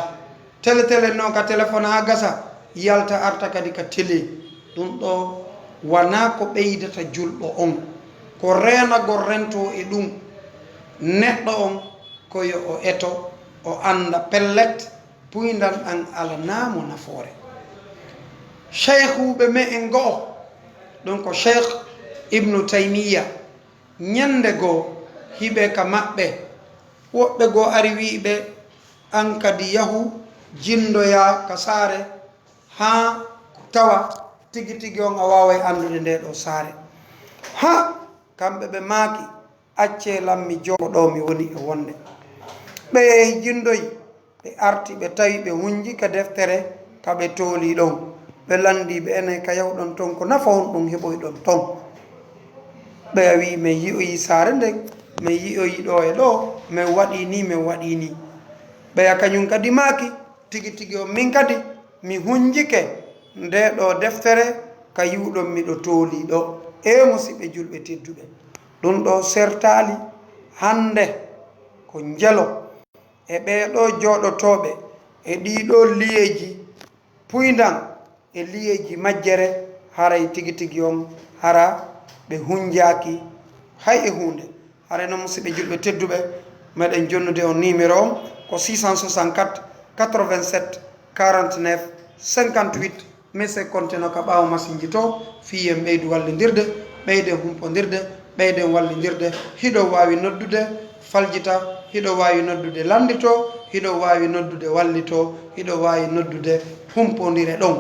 télé no ka téléphone ha gasa yalta arta kadi ka télé ɗum ɗo wana ko ɓeydata julɗo on ko renagol rento e ɗum neɗɗo on koyo o eto o anda pellet puydan ɗan alanamo nafoore cheikhuɓe me en goo ɗum ko cheikh ibnu taymiya ñande goo hiɓe ka maɓɓe woɓɓe goo ari wiɓe an kadi yahu jindoya ka saare ha tawa tigi tigi on a waway andude nde ɗo saare ha kamɓe ɓe maaki acce lammi jogo ɗo mi woni e wonde ɓe yehi jindoyi ɓe arti ɓe tawi ɓe hunji ka deftere kaɓe tooli ɗon ɓe landiɓe enen ka yawɗon ton ko nafa on ɗum heɓoyɗon ton ɓe wi min yi'oyi saare nden min yi'oyi ɗo e ɗo min waɗi ni ɓeya kañum kadi maaki tigi tigi on min kadi mi hunjike nde ɗo deftere ka yiwɗon miɗo tooli ɗo musidɓe julɓe tedduɓe ɗum ɗo sertali hande ko jelo e ɓeɗo joɗotoɓe e ɗiɗo liyeji puydan e liyeji majjere haray tigi tigi on hara ɓe hunjaki hay e hunde haray no musidɓe julɓe tedduɓe meɗen jonnude on numéro on ko 664 87 49 58 mise konteno ka ɓaawo masinji to fiyen ɓeydu wallidirde ɓeyden humpodirde ɓeyden wallidirde hiɗo wawi noddude faljita hiɗo wawi noddude landito hiɗo wawi noddude wallito hiɗo wawi noddude humpodire ɗon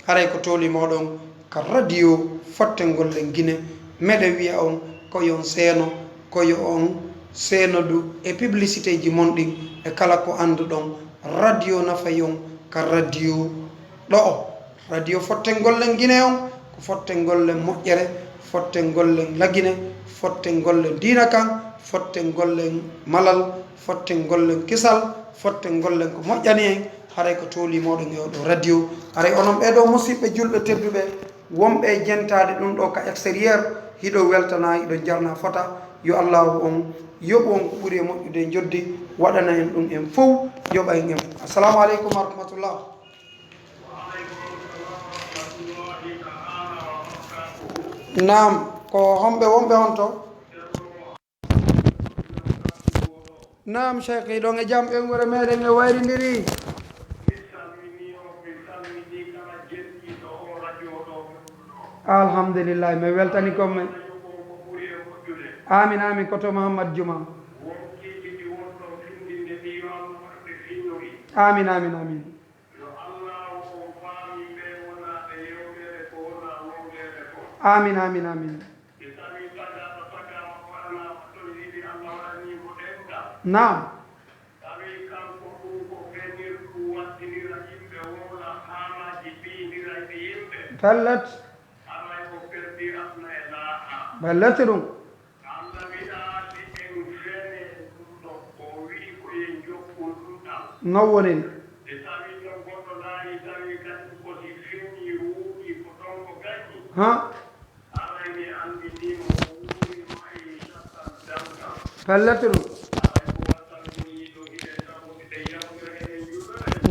haray ko tooli moɗon ka radio fottengollen guine meɗe wiya on koyon seeno koyo on seenodu e publicité ji monɗin e kala ko anduɗon radio nafayon ka radio ɗo o radio fottengollen guine on ko fottengollen moƴƴere fottengollen lagine fottengollen diina kan fottengollen malal fottengollen kisal fottengollen ko moƴƴani en haray ko tooli moɗon e oɗo radio haray onon ɓeɗo musidɓe julɓe tedduɓe wonɓe jentade ɗum ɗo ka extérieur hiɗo weltana hiɗo jarna fota yo allahu on yoɓu on ko ɓuuri e moƴƴude joddi waɗana en ɗum en fof yoɓa en assalamu aleykum wa rahmatullah nam ko homɓe wonɓe on to nam cheikh ɗon e jaam ɓen wure meɗen e wayridiri alhamdulillah mi weltani komme amin amin koto Mouhammad Juma amin amin amin amin amin amin naam pellet bellete ɗum no woni ha pellete ɗum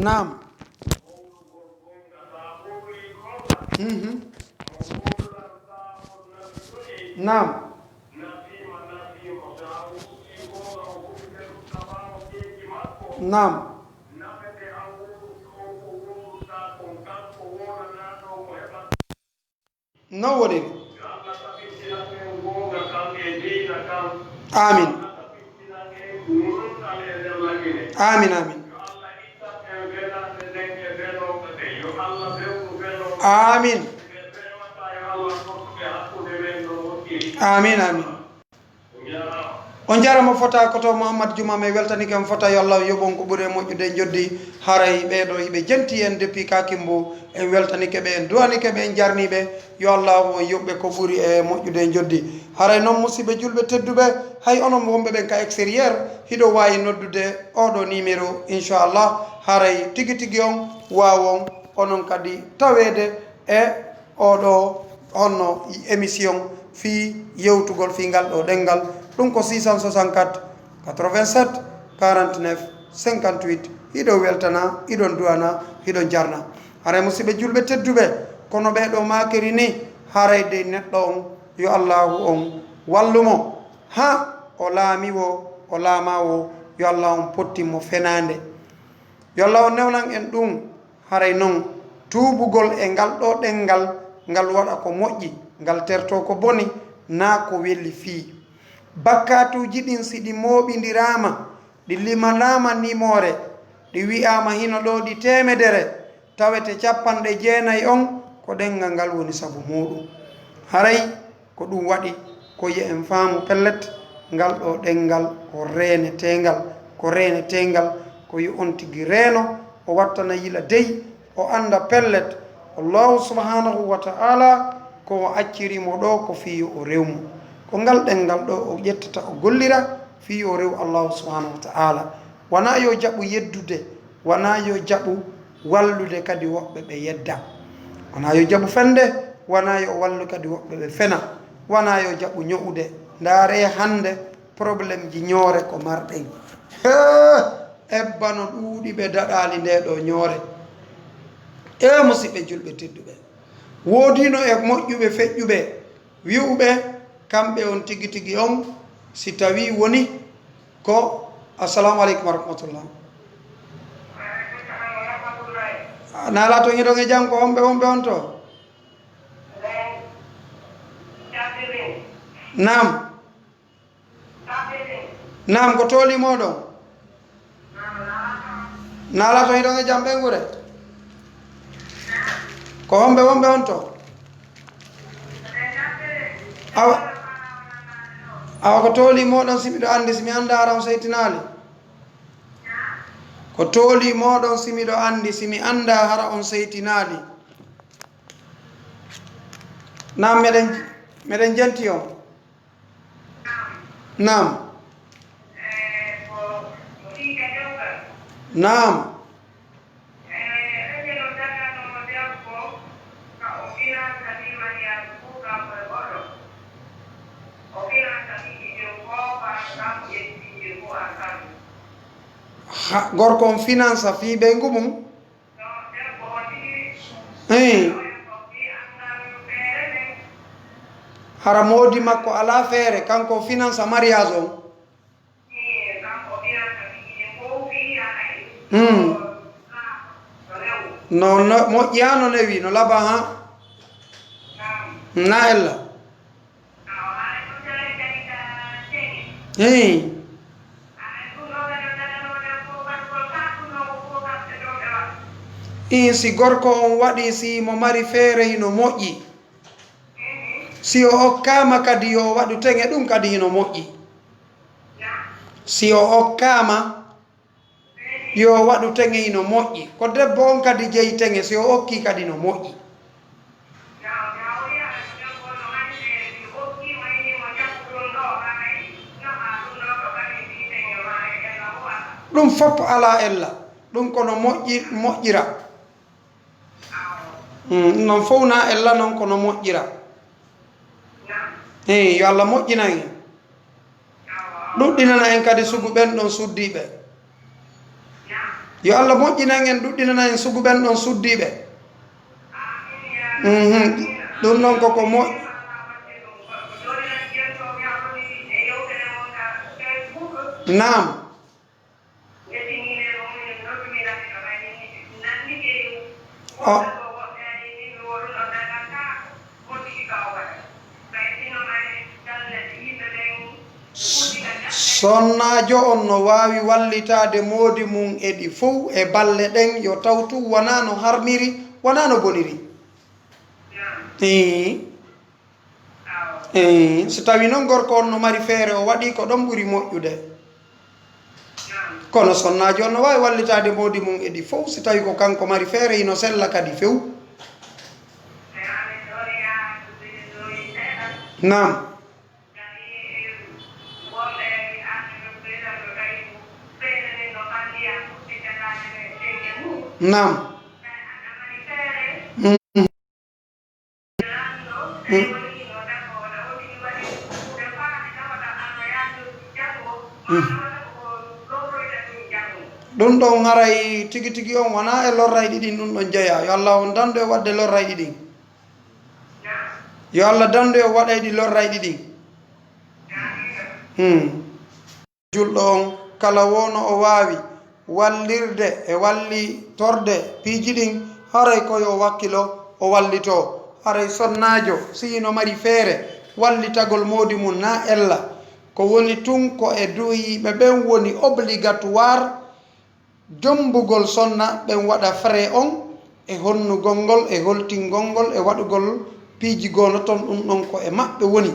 nam nam nam no woni amin amin amin amin amin amin on jarama fota koto Mouhammad Juma me weltanike on fota yo Allah yobon ko ɓuuri moƴƴude joddi haray ɓeɗo hiɓe jenti en depuis kakimbo en weltanike ɓe en duwanike ɓe en jarniɓe yo Allah o yoɓɓe ko ɓuuri e moƴƴude joddi haray noon musidɓe julɓe tedduɓe hay onon wonɓe ɓen ka extérieur hiɗo wawi noddude oɗo numéro inchallah haray tigi tigi on wawon onon kadi tawede e oɗo honno émission fi yewtugol fi ngal ɗo ɗengal ɗum ko 664 87 49 58 hiɗo weltana hiɗon duwana hiɗon jarna haray musidɓe julɓe tedduɓe kono ɓeɗo makiri ni harayde neɗɗo on yo allahu on wallumo ha o laamiwo o laamawo yo allah on pottimmo fenande yo allah on newnan en ɗum haray noon tuubugol e ngal ɗo ɗengal ngal waɗa ko moƴƴi ngal terto ko boni na ko welli fii bakkatuji ɗin si ɗi mooɓidirama ɗi limanama nimore ɗi wi'ama hino ɗo ɗi temedere tawete 90 on ko ɗengal ngal woni sabu muɗum haray ko ɗum waɗi ko yi en faamu pellet ngal ɗo ɗengal ko renetengal ko yi on tigi reeno o wattana yila dey o anda pellet allahu subhanahu wa ta'ala ko o accirimo ɗo ko fiyo o rewmo ko ngal ɗengal ɗo o ƴettata o gollira fiyo o rew allahu subhanahu wa ta'ala wona yo jaɓu yeddude wona yo jaɓu wallude kadi woɓɓe ɓe yedda wona yo jaɓu fende wona yo wallu kadi woɓɓe ɓe fena wona yo jaɓu ño'ude ndaare hande probléme ji ñoore ko marɗen ebbano ɗuuɗi ɓe daɗali nde ɗo ñoore e musidɓe julɓe tedduɓe woodino e moƴƴuɓe feƴƴuɓe wi'uɓe kamɓe on tigi tigi on si tawi woni ko assalamu aleykum wa rahmatullah naala to hiɗon e jam ko homɓe on to nam ko tooli moɗon naala to hiɗon e jam ɓengure ko homɓe on to awa ko tooli moɗon simiɗo andi simi anda hara on seytinali ko tooli moɗon simiɗo andi simi anda hara on seytinali nam meɗen jenti on nam gorko on finance fi ɓe ngumum hara moodi makko ala feere kanko finance mariage on no moƴƴi no newi no laba ha na ella si gorko on waɗi si mo mari feere hino moƴƴi si o okkama kadi yo waɗu teŋe ɗum kadi hino moƴƴi si o okkama yo waɗu teŋe hino moƴƴi ko debbo on kadi jeyi teŋe si o okki kadi no moƴƴi ɗum fof ala ella ɗum kono moƴƴira non fof na ella noon kono moƴƴira yo Allah moƴƴinan en ɗuɗɗinana en kadi sugu ɓen ɗon suddiɓe yo Allah moƴƴinan en ɗuɗɗinana en sugu ɓen ɗon suddiɓe ɗum noon koko moƴƴi nam sonnajo on no wawi wallitade moodi mum eɗi fof e balle ɗen yo tawtu wona no harmiri wona no boniri so tawi noon gorko on no mari feere o waɗi ko ɗon ɓuri moƴƴude kono sonnajo on no wawi wallitade modi mum e ɗi fof so tawi ko kanko mari feere ino sella kadi few nam nam ɗum ɗon haray tigi tigi on wona e lorrayɗi ɗin ɗum ɗon jeeya yo Allah on dandu e wadde lorrayɗi ɗin yo Allah dandu e waɗayɗi lorrayɗi ɗin julɗo on kala wono o wawi wallirde e wallitorde piiji ɗin haray koyo wakkilo o wallito haray sonnajo sino mari feere wallitagol modi mum na ella ko woni tun ko e duhiɓe ɓen woni obligatoire jombugol sonna ɓen waɗa frais on e honnugol ngol e holtingol ngol e waɗugol piiji gono ton ɗum ɗon ko e maɓɓe woni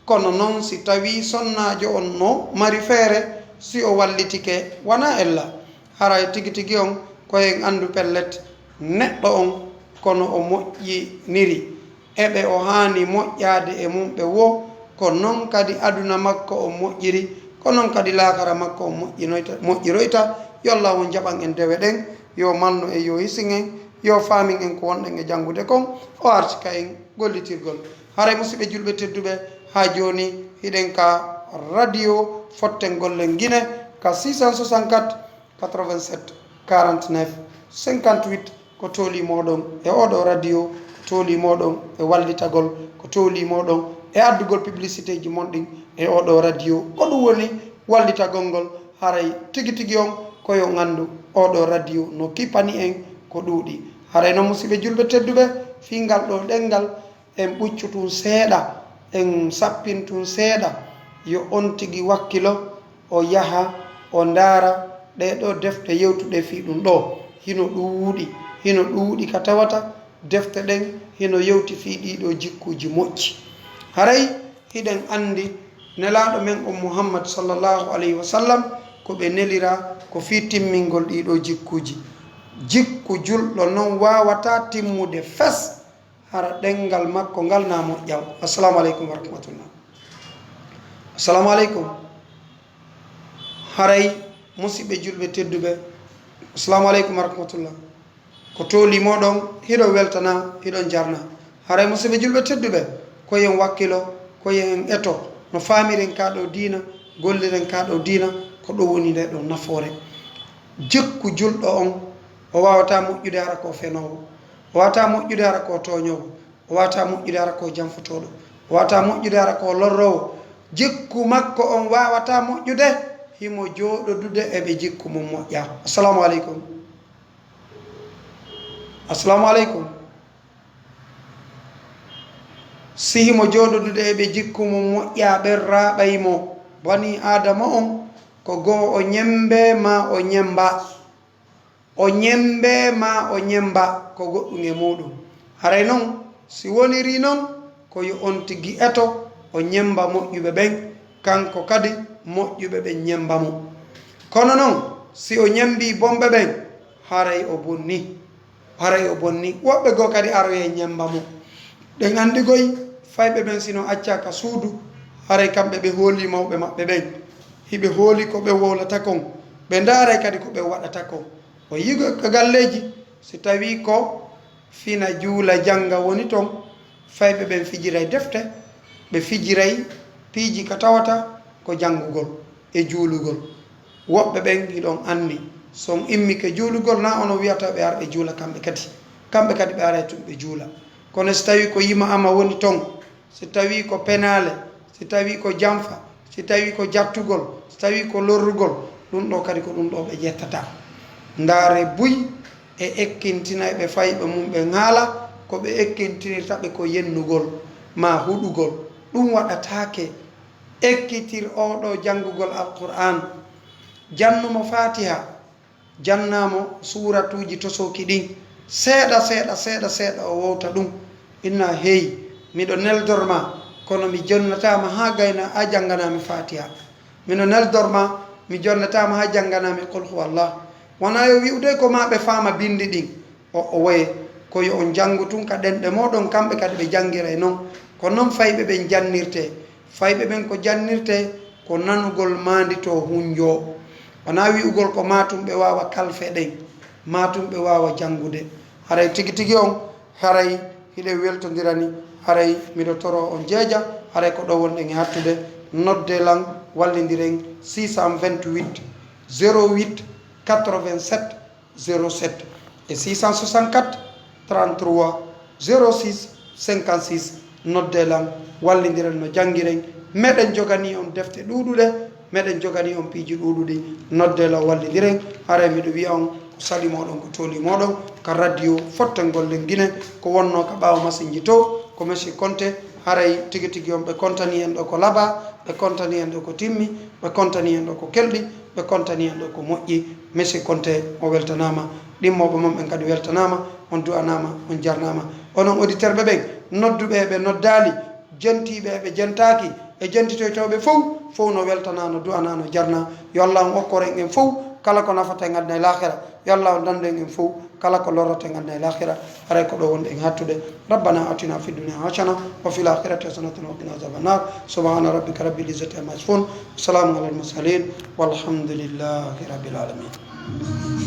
kono noon si tawi sonnajo on no mari feere si o wallitike wona ella haray tigi tigi on koyen andu pellet neɗɗo on kono o moƴƴiniri eɓe o hani moƴƴade e mum ɓe wo ko noon kadi aduna makko o moƴƴiri ko noon kadi laakara makko o moƴƴiroyta yo Allah on jaɓan en dewe ɗen yo malnu en yo hisin en yo faamin en ko wonɗen e janngude kon o artika en gollitirgol haray musidɓe julɓe tedduɓe ha joni hiɗen ka radio fotten gollen guine ka 664 87 49 58 ko tooli moɗon e oɗo radio ko tooli moɗon e wallitagol ko tooli moɗon e addugol publicité ji monɗin e oɗo radio ko ɗum woni wallitagol ngol haray tigi tigi on koyo gandu oɗo radio no kipani en ko ɗuuɗi haray no musidɓe julɓe tedduɓe fingal ɗo ɗengal en ɓuccu tun seeɗa en sappin tun seeɗa yo on tigi wakkilo o yaha o ndaara ɗeɗo defte yewtuɗe fi ɗum ɗo hino ɗuuɗi ka tawata defte ɗen hino yewti fi ɗiɗo jikkuji moƴƴi haray hiɗen andi nelaɗo men on Mouhammad sallllahu alayhi wa sallam ko ɓe nelira ko fi timmingol ɗiɗo jikkuji jikku julɗo noon wawata timmude fes hara ɗengal makko ngal na moƴƴaw assalamu aleykum wa rahmatullah assalamu aleykum haray musidɓe julɓe tedduɓe assalamu aleykum wa rahmatullah ko tooli moɗon hiɗo weltana hiɗon jarna haray musidɓe julɓe tedduɓe koyen wakkilo koyen eto no faamiren kaɗo diina golliren kaɗo diina ko ɗo woni nde ɗo nafoore jikku julɗo on o wawata moƴƴude hara ko fenowo o wawata moƴƴude hara ko toñowo o wawata moƴƴude hara ko janfotoɗo o wawata moƴƴude hara ko lorrowo jikku makko on wawata moƴƴude himo jooɗodude eɓe jikku mum moƴƴa assalamu aleykum assalamu aleykum si himo jooɗodude eɓe jikku mum moƴƴa ɓen raɓaymo bani adama on ko goo o ñembe ma o ñemba o ñembe ma o ñemba ko goɗɗum e muɗum haray noon si woniri noon ko yo on tigi eto o ñemba moƴƴuɓe ɓen kanko kadi moƴƴuɓe ɓen ñemba mo kono noon si o ñembi bomɓe ɓen haray o bonni woɓɓe goo kadi aroye ñemba mo ɗen andi goy fayɓe ɓen sino accaka suudu haray kamɓe ɓe hooli mawɓe maɓɓe ɓen hiɓe hooli ko ɓe wolata kon ɓe ndaaray kadi ko ɓe waɗata kon o yigo ko galleji si tawi ko fina juula janga woni ton fayɓe ɓen fijiray defte ɓe fijiray piiji ka tawata ko jangugol e juulugol woɓɓe ɓen hiɗon anndi son immike juulugol na ono wiyata ɓe ar ɓe juula kamɓe kadi ɓe ara tun ɓe juula kono si tawi ko yima ama woni ton si tawi ko penale si tawi ko jamfa si tawi ko jattugol si tawi ko lorrugol ɗum ɗo kadi ko ɗum ɗo ɓe ƴettata ndaare buy e ekkintina ɓe fayɓe mum ɓe ŋaala ko ɓe ekkintinirta ɓe ko yennugol ma huɗugol ɗum waɗatake ekkitir oɗo janngugol alqur'an jannumo fatiha jannamo suratuji tosoki ɗin seeɗa o wowta ɗum inna heeyi miɗo neldorma kono mi jonnatama ha gayna a janganami fatiha mino neldorma mi jonnatama ha janganami qul huwallah wona yo wi'ude ko ma ɓe faama bindi ɗin o woye ko yo on jangu tun ka ɗenɗe moɗon kamɓe kadi ɓe jangira e noon ko noon fayɓe ɓen jannirte fayɓe ɓen ko jannirte ko nanugol mandi to hunjo wona wi'ugol ko matum ɓe wawa kalfe ɗen matum ɓe wawa jangude haray tigi tigi on haray hiɗe weltodirani haray miɗo toro on jeeja haray ko ɗo wonɗen e hattude nodde lan wallidiren 628 08 87 07 et 664 33 06 56 nodde lan wallidiren no jangiren meɗen jogani on defte ɗuɗuɗe meɗen jogani on piiji ɗuɗuɗi nodde lan wallidiren haray miɗo wiya on ko sali moɗon ko toli moɗon ka radio fotten gollen guine ko wonno ka ɓawa masinji to ko monsieur Conté haray tigi tigi on ɓe contani en ɗo ko laaɓa ɓe contani en ɗo ko timmi ɓe contani en ɗo ko kelɗi ɓe contani en ɗo ko moƴƴi monsieur Conté o weltanama ɗimmoɓe mom ɓen kadi weltanama on du'anama on jarnama onon auditeur ɓe ɓen nodduɓe ɓe noddali jentiɓe ɓe jentaki e jentitoytoɓe fof no weltana no du'ana no jarna yo Allah on okkoren en fof kala ko nafata en adna e lahira yo Allah on dando en fof kala ko lorrata en adna e lahira haray ko ɗo wonde en hattude rabbana atina fi dunia hasana wa fil akhirati hasanatan wa qina azaban nar subhana rabbika rabbil izzati amma yasifun salamun alal mursalin walhamdulillahi rabbil alamin